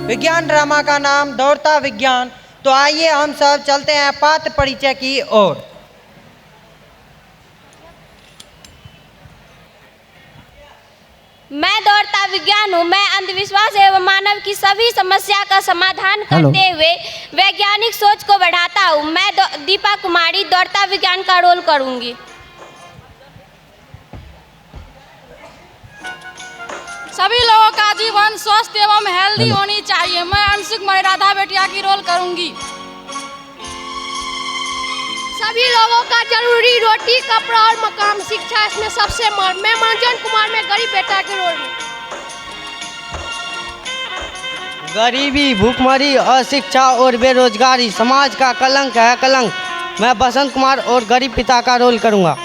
विज्ञान ड्रामा का नाम दौड़ता विज्ञान। तो आइए हम सब चलते हैं पात्र परिचय की ओर। मैं दौड़ता विज्ञान हूँ। मैं अंधविश्वास एवं मानव की सभी समस्या का समाधान करते हुए वैज्ञानिक सोच को बढ़ाता हूँ। मैं दीपा कुमारी दौड़ता विज्ञान का रोल करूँगी। सभी लोगों का जीवन स्वस्थ एवं हेल्दी होनी चाहिए। मैं अंशु कुमारी राधा बेटिया की रोल करूँगी। सभी लोगों का जरूरी रोटी, कपड़ा और मकान, शिक्षा इसमें सबसे मैं मंजन कुमार में गरीब बेटा के रोल में। गरीबी, भूखमरी, अशिक्षा और बेरोजगारी समाज का कलंक है कलंक। मैं बसंत कुमार और गरीब पिता का रोल करूंगा।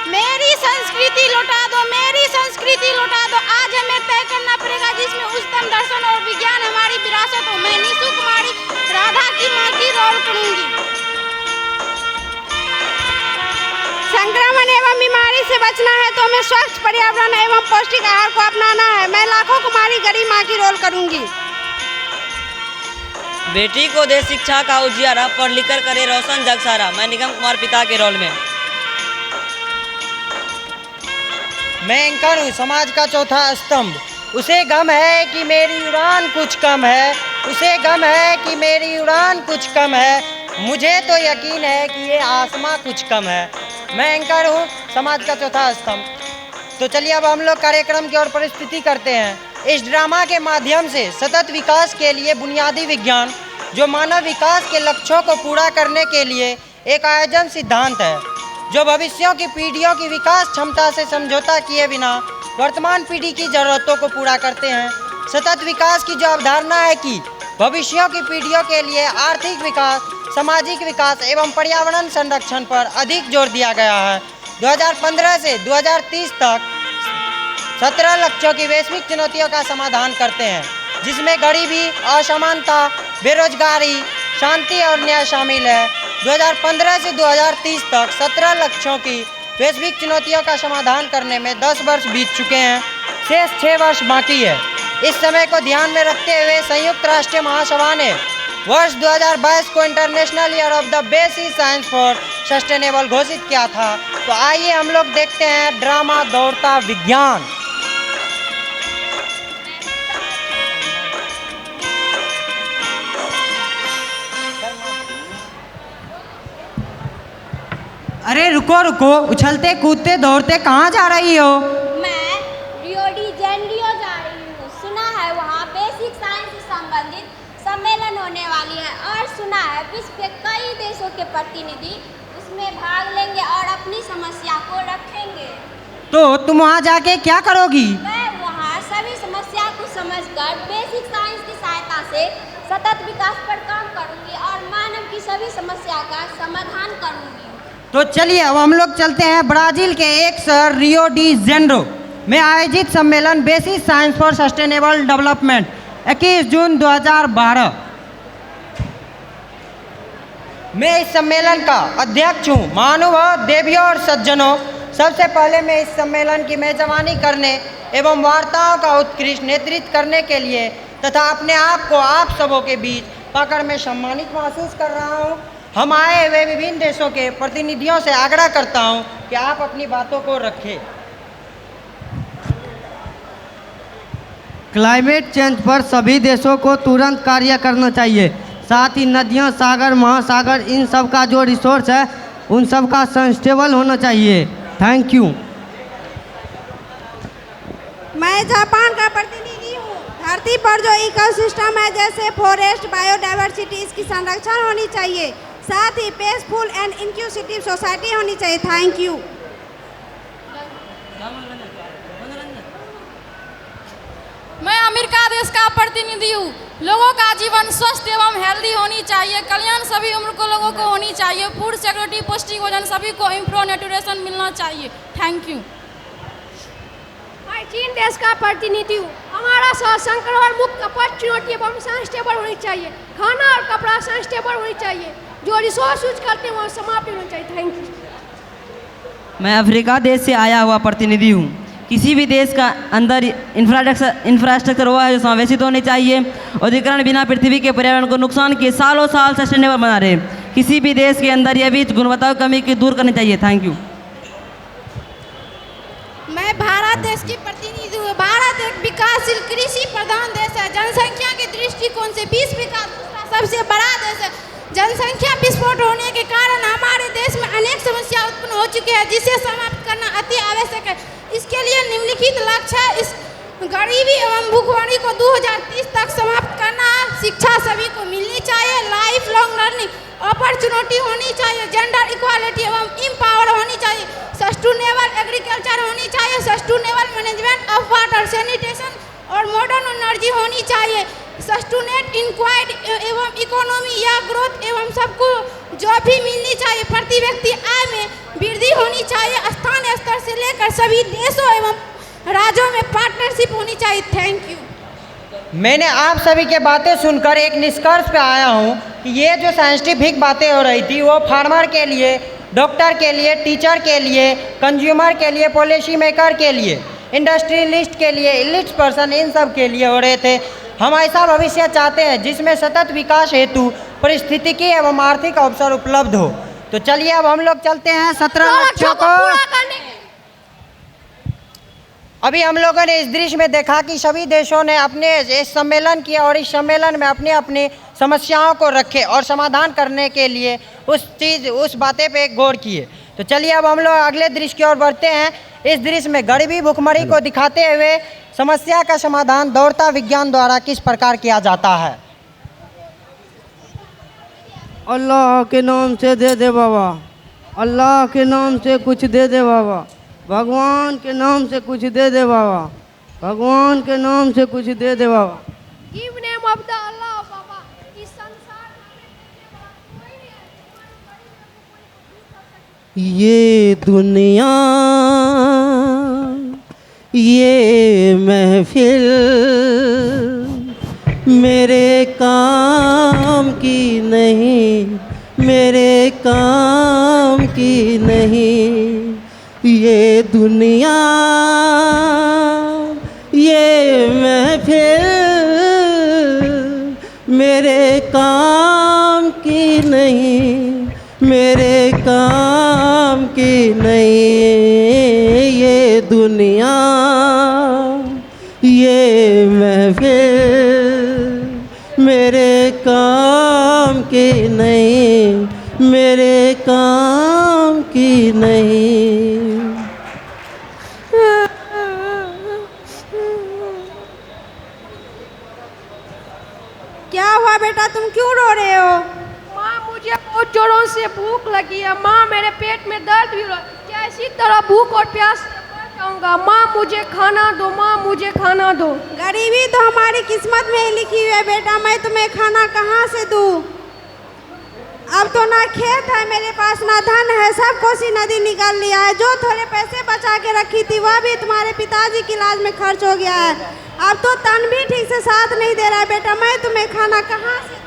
मेरी संस्कृति लौटा दो, मेरी संस्कृति लौटा दो। आज हमें तय करना पड़ेगा जिसमें उच्चतम दर्शन और विज्ञान हमारी विरासत हो। मैं निशु कुमारी राधा की माँ की रोल करूंगी। संक्रमण एवं बीमारी से बचना है तो हमें स्वच्छ पर्यावरण एवं पौष्टिक आहार को अपनाना है। मैं लाखों कुमारी गरीब माँ की रोल करूंगी। बेटी को दे शिक्षा का उजियारा, पढ़ लिख कर करे रोशन जग सारा। मैं निगम कुमार पिता के रोल में। मैं एंकर हूँ समाज का चौथा स्तंभ। उसे गम है कि मेरी उड़ान कुछ कम है, उसे गम है कि मेरी उड़ान कुछ कम है। मुझे तो यकीन है कि ये आसमां कुछ कम है। मैं एंकर हूँ समाज का चौथा स्तंभ। तो चलिए अब हम लोग कार्यक्रम की ओर परिस्थिति करते हैं। इस ड्रामा के माध्यम से सतत विकास के लिए बुनियादी विज्ञान, जो मानव विकास के लक्ष्यों को पूरा करने के लिए एक आयोजन सिद्धांत है, जो भविष्यों की पीढ़ियों की विकास क्षमता से समझौता किए बिना वर्तमान पीढ़ी की ज़रूरतों को पूरा करते हैं। सतत विकास की जो अवधारणा है कि भविष्यों की पीढ़ियों के लिए आर्थिक विकास, सामाजिक विकास एवं पर्यावरण संरक्षण पर अधिक जोर दिया गया है। 2015 से 2030 तक 17 लक्ष्यों की वैश्विक चुनौतियों का समाधान करते हैं, जिसमें गरीबी, असमानता, बेरोजगारी, शांति और न्याय शामिल है। 2015 से 2030 तक 17 लक्ष्यों की वैश्विक चुनौतियों का समाधान करने में 10 वर्ष बीत चुके हैं। शेष 6 वर्ष बाकी है। इस समय को ध्यान में रखते हुए संयुक्त राष्ट्र महासभा ने वर्ष 2022 को international year of the basic science for sustainable घोषित किया था। तो आइए हम लोग देखते हैं ड्रामा दौड़ता विज्ञान। अरे रुको रुको, उछलते कूदते दौड़ते कहाँ जा रही हो? मैं रियो डी जेनेरियो जा रही हूँ। सुना है वहाँ बेसिक साइंस से संबंधित सम्मेलन होने वाली है और सुना है विश्व के कई देशों के प्रतिनिधि उसमें भाग लेंगे और अपनी समस्या को रखेंगे। तो तुम वहाँ जाके क्या करोगी? मैं वहाँ सभी समस्या को समझकर बेसिक साइंस की सहायता से सतत विकास पर काम करूँगी और मानव की सभी समस्या का समाधान करूँगी। तो चलिए अब हम लोग चलते हैं ब्राज़ील के एक शहर रियो डी जेनेरियो में आयोजित सम्मेलन basic science for sustainable development 21 जून 2012। मैं इस सम्मेलन का अध्यक्ष हूँ। महानुभाव, देवियों और सज्जनों, सबसे पहले मैं इस सम्मेलन की मेजबानी करने एवं वार्ताओं का उत्कृष्ट नेतृत्व करने के लिए तथा अपने आप को आप सबों के बीच पाकर मैं सम्मानित महसूस कर रहा हूँ। हम आए हुए विभिन्न देशों के प्रतिनिधियों से आग्रह करता हूं कि आप अपनी बातों को रखें। क्लाइमेट चेंज पर सभी देशों को तुरंत कार्य करना चाहिए। साथ ही नदियां, सागर, महासागर, इन सब का जो रिसोर्स है उन सब का सस्टेनेबल होना चाहिए। Thank you. मैं जापान का प्रतिनिधि हूँ। धरती पर जो इकोसिस्टम है जैसे फॉरेस्ट, बायोडाइवर्सिटी, इसकी संरक्षण होनी चाहिए। साथ ही पीसफुल एंड इंक्लूसिव सोसाइटी होनी चाहिए। Thank you. मैं अमेरिका देश का प्रतिनिधि हूँ। लोगों का जीवन स्वस्थ एवं हेल्दी होनी चाहिए। कल्याण सभी उम्र को लोगों को होनी चाहिए। फूड सिक्योरिटी, पौष्टिक भोजन सभी को इम्प्रूव न्यूट्रिशन मिलना चाहिए। Thank you. मैं चीन देश का प्रतिनिधि हूँ। हमारा संक्रमण मुक्त कपट चुनौती एवं सस्टेनेबल होनी चाहिए। खाना और कपड़ा सस्टेनेबल होनी चाहिए। जो रिसोर्स यूज करते हैं वहाँ समाप्त होना चाहिए। Thank you. मैं अफ्रीका देश से आया हुआ प्रतिनिधि हूँ। किसी भी देश का अंदर इंफ्रास्ट्रक्चर हुआ है जो समावेशित होनी चाहिए। औद्योगिकरण बिना पृथ्वी के पर्यावरण को नुकसान किए सालों साल सस्टेनेबल बना रहे। किसी भी देश के अंदर यह बीच गुणवत्ता कमी की दूर करनी चाहिए। Thank you. मैं भारत देश की प्रतिनिधि हूँ। भारत एक विकासशील कृषि प्रधान देश है। जनसंख्या के दृष्टिकोण से विश्व का दूसरा सबसे बड़ा देश है। जनसंख्या विस्फोट होने के कारण हमारे देश में अनेक समस्या उत्पन्न हो चुकी है, जिसे समाप्त करना अति आवश्यक है। इसके लिए निम्नलिखित लक्ष्य है। इस गरीबी एवं भूखमरी को 2030 तक समाप्त करना। शिक्षा सभी को मिलनी चाहिए। लाइफ लॉन्ग लर्निंग अपॉर्चुनिटी होनी चाहिए। जेंडर इक्वालिटी एवं एम्पावर होनी चाहिए। सस्टेनेबल एग्रीकल्चर होनी चाहिए। Sustainable management of water, sanitation और मॉडर्न एनर्जी होनी चाहिए। सस्टेनेट इंक्वायर्ड एवं इकोनॉमी या ग्रोथ एवं सबको जॉब भी मिलनी चाहिए। प्रति व्यक्ति आय में वृद्धि होनी चाहिए। स्थानीय स्तर से लेकर सभी देशों एवं राज्यों में पार्टनरशिप होनी चाहिए। Thank you. मैंने आप सभी के बातें सुनकर एक निष्कर्ष पे आया हूँ कि ये जो साइंटिफिक बातें हो रही थी वो फार्मर के लिए, डॉक्टर के लिए, टीचर के लिए, कंज्यूमर के लिए, पॉलिसी मेकर के लिए, इंडस्ट्रियलिस्ट के लिए, इलिट पर्सन, इन सब के लिए हो रहे थे। हम ऐसा भविष्य चाहते हैं जिसमें सतत विकास हेतु पारिस्थितिकी एवं आर्थिक अवसर उपलब्ध हो। तो चलिए अब हम लोग चलते हैं 17 लक्ष्यों को। अभी हम लोगों ने इस दृश्य में देखा कि सभी देशों ने अपने इस सम्मेलन किया और इस सम्मेलन में अपनी अपनी समस्याओं को रखे और समाधान करने के लिए उस बातें पे गौर किए। तो चलिए अब हम लोग अगले दृश्य की ओर बढ़ते हैं। इस दृश्य में गरीबी भुखमरी को दिखाते हुए समस्या का समाधान दौड़ता विज्ञान द्वारा किस प्रकार किया जाता है। अल्लाह के नाम से दे दे बाबा, अल्लाह के नाम से कुछ दे दे बाबा, भगवान के नाम से कुछ दे दे बाबा, भगवान के नाम से कुछ दे दे बाबा। गिव नेम ऑफ द अल्लाह बाबा। इस संसार ये दुनिया, ये महफिल मेरे काम की नहीं, मेरे काम की नहीं। ये दुनिया, ये महफिल मेरे काम की नहीं, मेरे काम की नहीं। ये दुनिया, ये महफिल मेरे काम की नहीं, मेरे काम की नहीं। क्या हुआ बेटा, तुम क्यों रो रहे हो? माँ मुझे बहुत जोरों से भूख लगी है। माँ मेरे पेट में दर्द भी हो रहा है। क्या इसी तरह भूख और प्यास से मर जाऊंगा? माँ मुझे खाना दो, माँ मुझे खाना दो। गरीबी तो हमारी किस्मत में ही लिखी हुई है बेटा, मैं तुम्हें खाना कहाँ से दूँ? अब तो ना खेत है मेरे पास, ना धन है, सब कोसी नदी निकाल लिया है। जो थोड़े पैसे बचा के रखी थी वह भी तुम्हारे पिताजी के इलाज में खर्च हो गया है। अब तो तन भी ठीक से साथ नहीं दे रहा है बेटा, मैं तुम्हें खाना कहाँ से?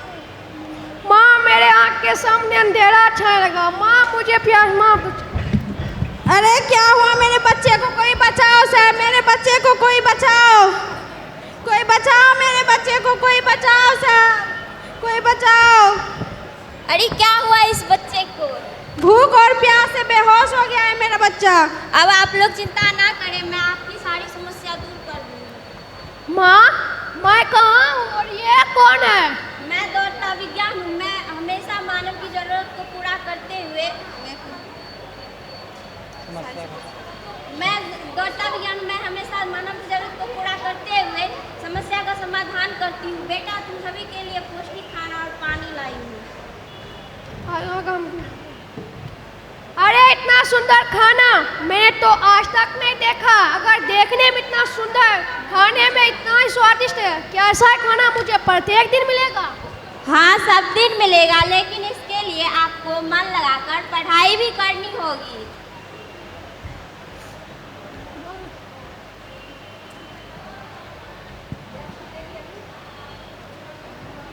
माँ मेरे आँख के सामने अंधेरा छाया लगा। माँ मुझे प्यास, माँ। अरे क्या हुआ? मेरे बच्चे को कोई बचाओ सर, मेरे बच्चे को कोई बचाओ, कोई बचाओ मेरे बच्चे को, कोई बचाओ सर, कोई बचाओ। अरे क्या हुआ इस बच्चे को? भूख और प्यास से बेहोश हो गया है मेरा बच्चा। अब आप लोग चिंता ना करें, मैं आपकी सारी समस्या दूर कर दूँगी। माँ मैं कहाँ हूँ और ये कौन है? मैं दौड़ता विज्ञान हूँ। मैं हमेशा मानव की जरूरत को पूरा करते हुए मैं दौड़ता विज्ञान हूँ। मैं हमेशा मानव की जरूरत को पूरा करते हुए समस्या का समाधान करती हूँ। बेटा तुम सभी के लिए पौष्टिक खाना और पानी लाई हूँ। अरे इतना सुंदर खाना मैंने तो आज तक नहीं देखा। अगर देखने में इतना सुंदर, खाने में इतना ही स्वादिष्ट है, क्या ऐसा खाना मुझे प्रत्येक दिन मिलेगा? हाँ सब दिन मिलेगा, लेकिन इसके लिए आपको मन लगाकर पढ़ाई भी करनी होगी।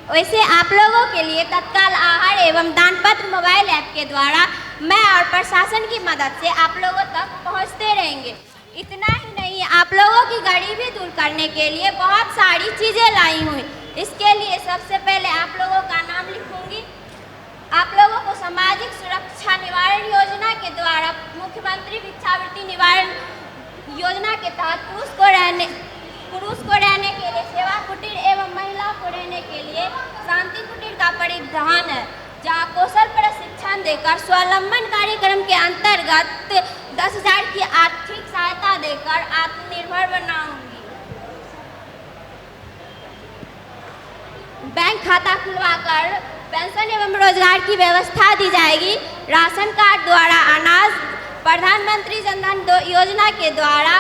वैसे आप लोगों के लिए तत्काल आहार एवं दानपत्र मोबाइल ऐप के द्वारा मैं और प्रशासन की मदद से आप लोगों तक पहुंचते रहेंगे। इतना ही नहीं, आप लोगों की गरीबी दूर करने के लिए बहुत सारी चीज़ें लाई हुई। इसके लिए सबसे पहले आप लोगों का नाम लिखूंगी। आप लोगों को सामाजिक सुरक्षा निवारण योजना के द्वारा मुख्यमंत्री भिक्षावृत्ति निवारण योजना के तहत पुरुष को रहने के लिए सेवा कुटीर एवं महिला को रहने के लिए शांति कुटीर का परिधान है, जहाँ कौशल प्रशिक्षण देकर स्वावलंबन कार्यक्रम के अंतर्गत 10,000 की आर्थिक सहायता देकर आत्मनिर्भर बनाऊंगी। बैंक खाता खुलवाकर पेंशन एवं रोजगार की व्यवस्था दी जाएगी। राशन कार्ड द्वारा अनाज, प्रधानमंत्री जनधन योजना के द्वारा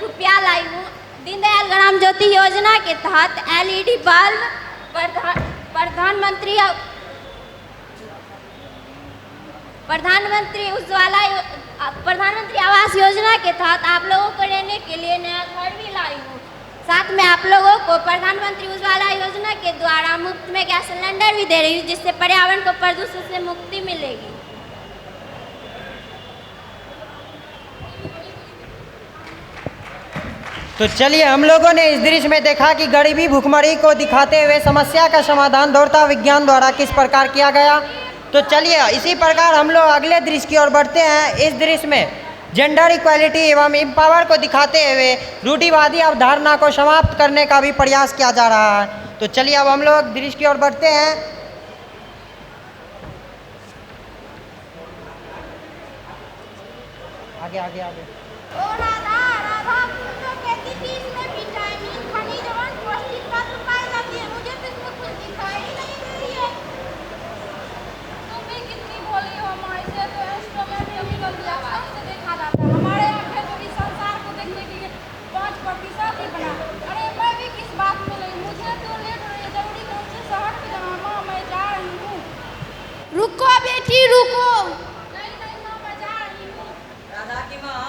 रुपया लाई हूँ। दीनदयाल ग्राम ज्योति योजना के तहत LED बल्ब, प्रधानमंत्री आवास योजना के तहत आप लोगों को रहने के लिए नया घर भी लाई हूँ। साथ में आप लोगों को प्रधानमंत्री उज्ज्वला योजना के द्वारा मुफ्त में गैस सिलेंडर भी दे रही हूँ, जिससे पर्यावरण को प्रदूषण से मुक्ति मिलेगी। तो चलिए, हम लोगों ने इस दृश्य में देखा कि गरीबी भुखमरी को दिखाते हुए समस्या का समाधान दौड़ता विज्ञान द्वारा किस प्रकार किया गया। तो चलिए, इसी प्रकार हम लोग अगले दृश्य की ओर बढ़ते हैं। इस दृश्य में जेंडर इक्वालिटी एवं एम्पावर को दिखाते हुए रूढ़िवादी अवधारणा को समाप्त करने का भी प्रयास किया जा रहा है। तो चलिए, अब हम लोग दृश्य की ओर बढ़ते हैं। आगे आगे आगे। ओ राधा राधा, तुम तो कहती थी इसमें विटामिन, खनिज और पौष्टिक तत्व पाए जाते हैं, मुझे तो इसमें कुछ दिखाई ही नहीं दे रही है। तुम भी कितनी भोली हो माँ, इसे तो इंस्ट्रूमेंट में भी गलती आसानी से देखा जाता है। हमारे आंखें तो इस संसार को देखने के लिए 5% ही बना। अरे मैं भी किस बात में लगी, मुझे तो लेट हो रही है, जरूरी काम से शहर पे जाना। माँ मैं जा रही हूँ। रुको बेटी रुको। नहीं नहीं माँ, मैं जा रही हूँ। राधा की माँ,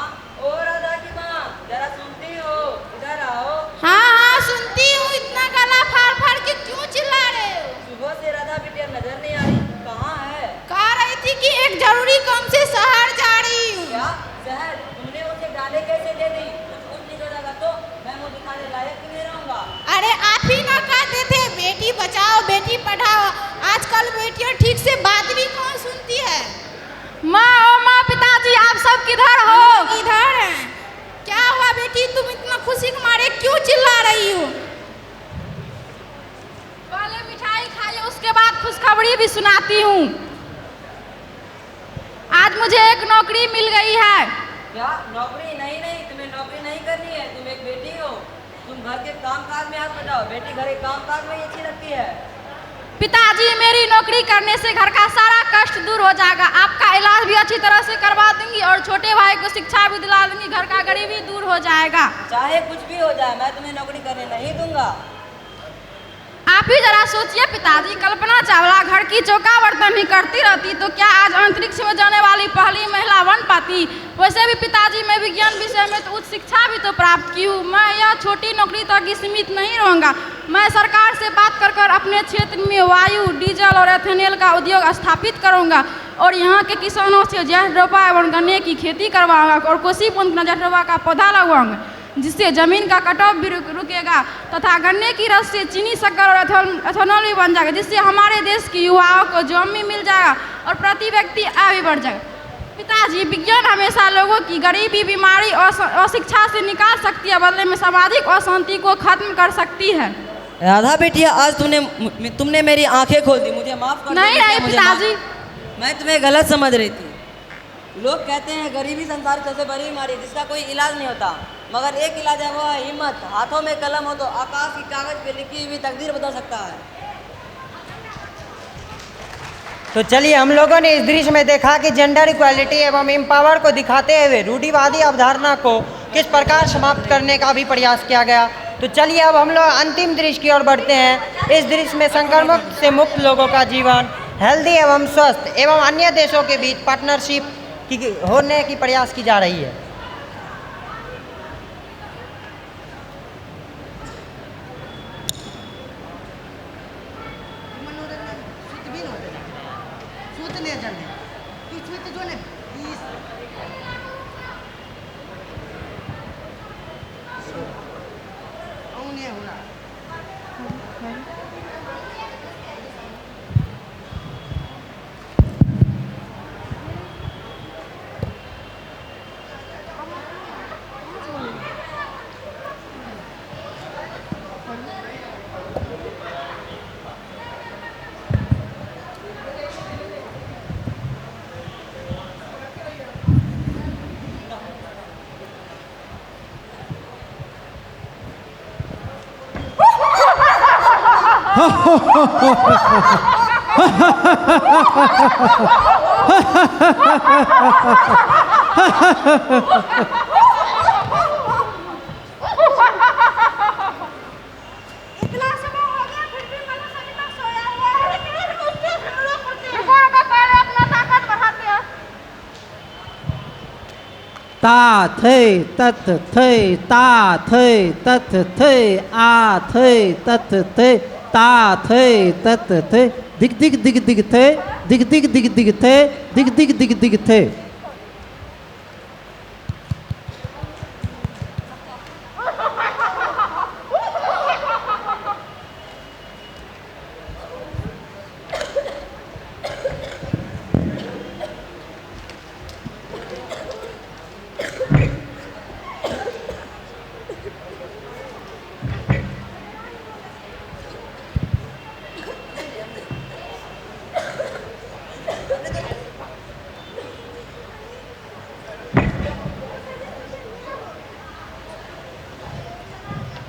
ओ राधा की माँ, जरा सुनती हो, इधर आओ। हाँ हाँ सुनती हूँ, इतना गला फाड़ फाड़ के क्यों चिल्ला रहे हो? सुबह से राधा बिटिया नजर नहीं आ रही, कहाँ है? कह रही थी कि एक जरूरी काम से शहर जा रही हूँ। क्या शहर? तुमने मुझे गाने कैसे दे दी? कुछ उल्टी हो जाएगा तो मैं मुँह दिखाने लायक भी नहीं रहूँगा। अरे आप ही ना कहते थे बेटी बचाओ बेटी पढ़ाओ, आजकल बेटियां ठीक से बात भी कौन सुनती है? माँ ओ माँ, पिताजी आप सब किधर हो? इधर हैं। क्या हुआ बेटी, तुम इतना खुशी के मारे क्यों चिल्ला रही हो? पहले मिठाई खाइए, उसके बाद खुशखबरी भी सुनाती हूँ। आज मुझे एक नौकरी मिल गई है। क्या नौकरी? नहीं नहीं, तुम्हें नौकरी नहीं करनी है, तुम एक बेटी हो। तुम घर के काम काज में हाथ बटाओ, बेटी घर के काम काज में ही अच्छी लगती है। पिताजी मेरी नौकरी करने से घर का सारा कष्ट दूर हो जाएगा, आपका इलाज भी अच्छी तरह से करवा दूंगी और छोटे भाई को शिक्षा भी दिला दूंगी, घर का गरीबी दूर हो जाएगा। चाहे कुछ भी हो जाए, मैं तुम्हें नौकरी करने नहीं दूंगा। आप ही जरा सोचिए पिताजी, कल्पना चावला घर की चौका बर्तन ही करती रहती तो क्या आज अंतरिक्ष में जाने वाली पहली महिला बन पाती। वैसे भी पिताजी मैं विज्ञान विषय में तो उच्च शिक्षा भी तो प्राप्त की हूँ। मैं यह छोटी नौकरी तक ही सीमित नहीं रहूँगा। मैं सरकार से बात कर अपने क्षेत्र में वायु, डीजल और एथेनॉल का उद्योग स्थापित करूँगा और यहाँ के किसानों से जैठरोपा एवं गन्ने की खेती करवाऊँगा और कोसी पुंज में जैठरोपा का पौधा लगवाऊँगा, जिससे जमीन का कटाव भी रुकेगा तथा गन्ने की रस से चीनी, शक्कर और एथेनॉल भी बन जाएगा, जिससे हमारे देश के युवाओं को जॉब भी मिल जाएगा और प्रति व्यक्ति आय भी बढ़ जाएगा। पिताजी विज्ञान हमेशा लोगों की गरीबी, बीमारी और अशिक्षा से निकाल सकती है, बदले में सामाजिक अशांति को खत्म कर सकती है। राधा बेटिया, आज तुमने मेरी आंखें खोल दी, मुझे माफ कर दो। नहीं नहीं पिताजी, मैं तुम्हें गलत समझ रही थी। लोग कहते हैं गरीबी संसार की सबसे बड़ी बीमारी, जिसका कोई इलाज नहीं होता, मगर एक इलाज है, वो है हिम्मत। हाथों में कलम हो तो आकाश की कागज पे लिखी हुई तकदीर बदल सकता है। तो चलिए, हम लोगों ने इस दृश्य में देखा कि जेंडर इक्वालिटी एवं एम्पावर को दिखाते हुए रूढ़िवादी अवधारणा को किस प्रकार समाप्त करने का भी प्रयास किया गया। तो चलिए, अब हम लोग अंतिम दृश्य की ओर बढ़ते हैं। इस दृश्य में संक्रमण से मुक्त लोगों का जीवन हेल्दी एवं स्वस्थ एवं अन्य देशों के बीच पार्टनरशिप की होने की प्रयास की जा रही है। इतना समय हो गया फिर भी मनुष्य अभी तक सोया हुआ है, लेकिन फिर उठते हैं, फिर लोग उठते हैं। देखो अगर पहले अपना ताकत बढ़ाते हैं। ता थे तत थे ता थे तत थे आ थे तत थे ता थे तत थे दिग दिग दिग दिग थे दिग दिग दिग दिग थे दिग दिग दिग दिग थे।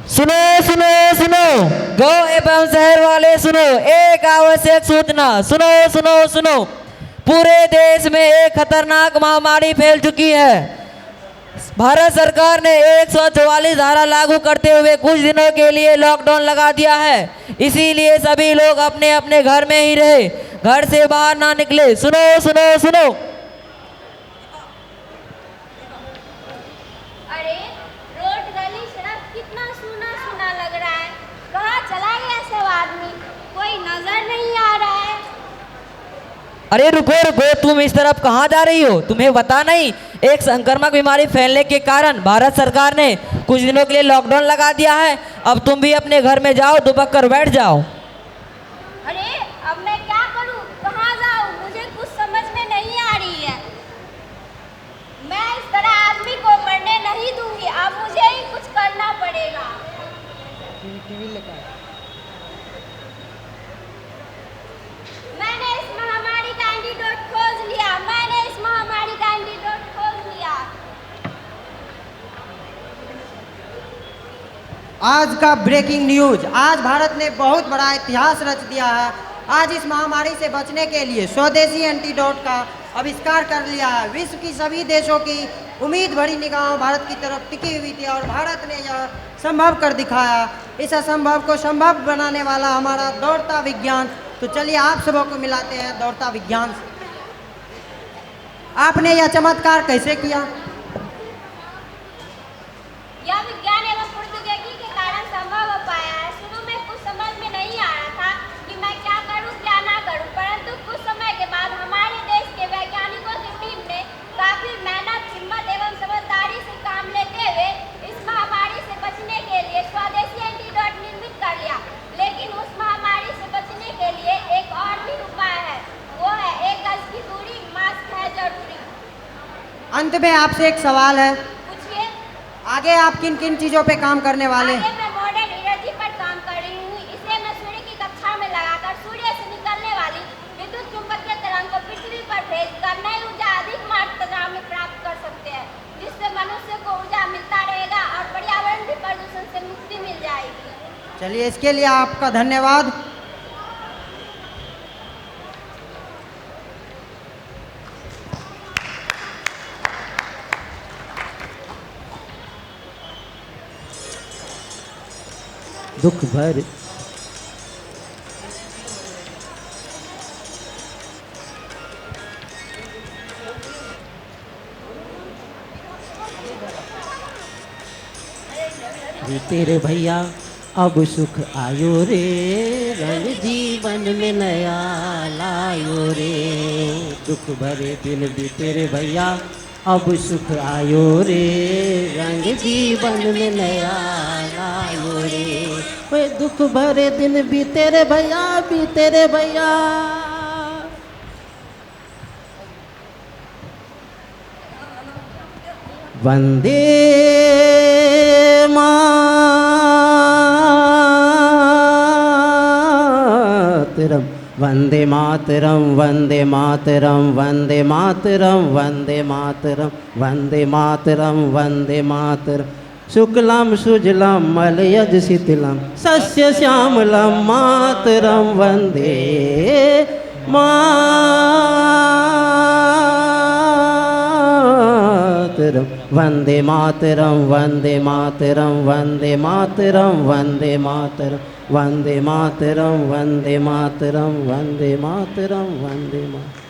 सुनो सुनो सुनो, गांव एवं शहर वाले सुनो, एक आवश्यक सूचना, सुनो सुनो सुनो। पूरे देश में एक खतरनाक महामारी फैल चुकी है। भारत सरकार ने 144 धारा लागू करते हुए कुछ दिनों के लिए लॉकडाउन लगा दिया है। इसीलिए सभी लोग अपने अपने घर में ही रहे, घर से बाहर ना निकले। सुनो सुनो सुनो। अरे रोड गली सड़क कितना सूना सूना लग रहा है, कहाँ चला गया सब आदमी, कोई नजर नहीं आ रहा है। अरे रुको रुको, तुम इस तरफ कहाँ जा रही हो? तुम्हें पता नहीं, एक संक्रामक बीमारी फैलने के कारण भारत सरकार ने कुछ दिनों के लिए लॉकडाउन लगा दिया है। अब तुम भी अपने घर में जाओ, दुबक कर बैठ जाओ। अरे अब मैं क्या करूं, कहाँ जाऊं, मुझे कुछ समझ में नहीं आ रही है। मैं इस तरह आदमी को मरने नहीं दूंगी, अब मुझे ही कुछ करना पड़ेगा। मैंने इस महामारी का एंटीडोट खोज लिया, मैंने इस महामारी का एंटीडोट खोज लिया। आज का ब्रेकिंग न्यूज, आज भारत ने बहुत बड़ा इतिहास रच दिया है। आज इस महामारी से बचने के लिए स्वदेशी एंटीडोट का आविष्कार कर लिया है। विश्व की सभी देशों की उम्मीद भरी निगाहों भारत की तरफ टिकी हुई थी और भारत ने यह संभव कर दिखाया। इस असंभव को संभव बनाने वाला हमारा दौड़ता विज्ञान। तो चलिए आप सबों को मिलाते हैं दौड़ता विज्ञान से। आपने यह चमत्कार कैसे किया? यह विज्ञान एवं प्रौद्योगिकी के कारण संभव हो पाया है। शुरू में कुछ समझ में नहीं आ रहा था कि मैं क्या करूं क्या ना करूं, परंतु कुछ समय के बाद हमारे देश के वैज्ञानिकों की टीम ने काफी मेहनत, हिम्मत एवं समझदारी से काम लेते हुए इस महामारी से बचने के लिए स्वदेशी एंटीडोट निर्मित कर लिया। लेकिन उस महामारी से बचने के लिए एक और भी उपाय है, वो है 1 गज की दूरी, मास्क है जरूरी। अंत में आपसे एक सवाल है, पूछिए। आगे आप किन किन चीज़ों पे काम करने वाले हैं? आगे मैं मॉडर्न एनर्जी पर काम कर रही हूँ। इसे मैं सूर्य की कक्षा में लगाकर सूर्य से निकलने वाली विद्युत चुंबकीय तरंग को पृथ्वी पर भेजकर नई ऊर्जा अधिक मात्रा में प्राप्त कर सकते हैं, जिससे मनुष्य को ऊर्जा मिलता रहेगा और पर्यावरण भी प्रदूषण से मुक्ति मिल जाएगी। चलिए, इसके लिए आपका धन्यवाद। दुख भर तेरे भैया अब सुख आयो रे, रंग जीवन में नया लायो रे। दुख भरे दिन भी तेरे भैया अब सुख आयो रे, रंग जीवन में नया लायो रे। वे दुख भरे दिन भी तेरे भैया, भी तेरे भैया। वंदे मातरम, वंदे मातरम, वंदे मातरम, वंदे मातरम, वंदे मातरम, वंदे मातरम, वंदे मातरम। शुक्लां सुजलां मलयज शीतलां सस्य श्यामलां मातरं वन्दे मातरं वन्दे मातरं वन्दे मातरं वन्दे मातरं वन्दे मातरं वन्दे मातरं वन्दे मातरं वन्दे मातरं वन्दे मातरं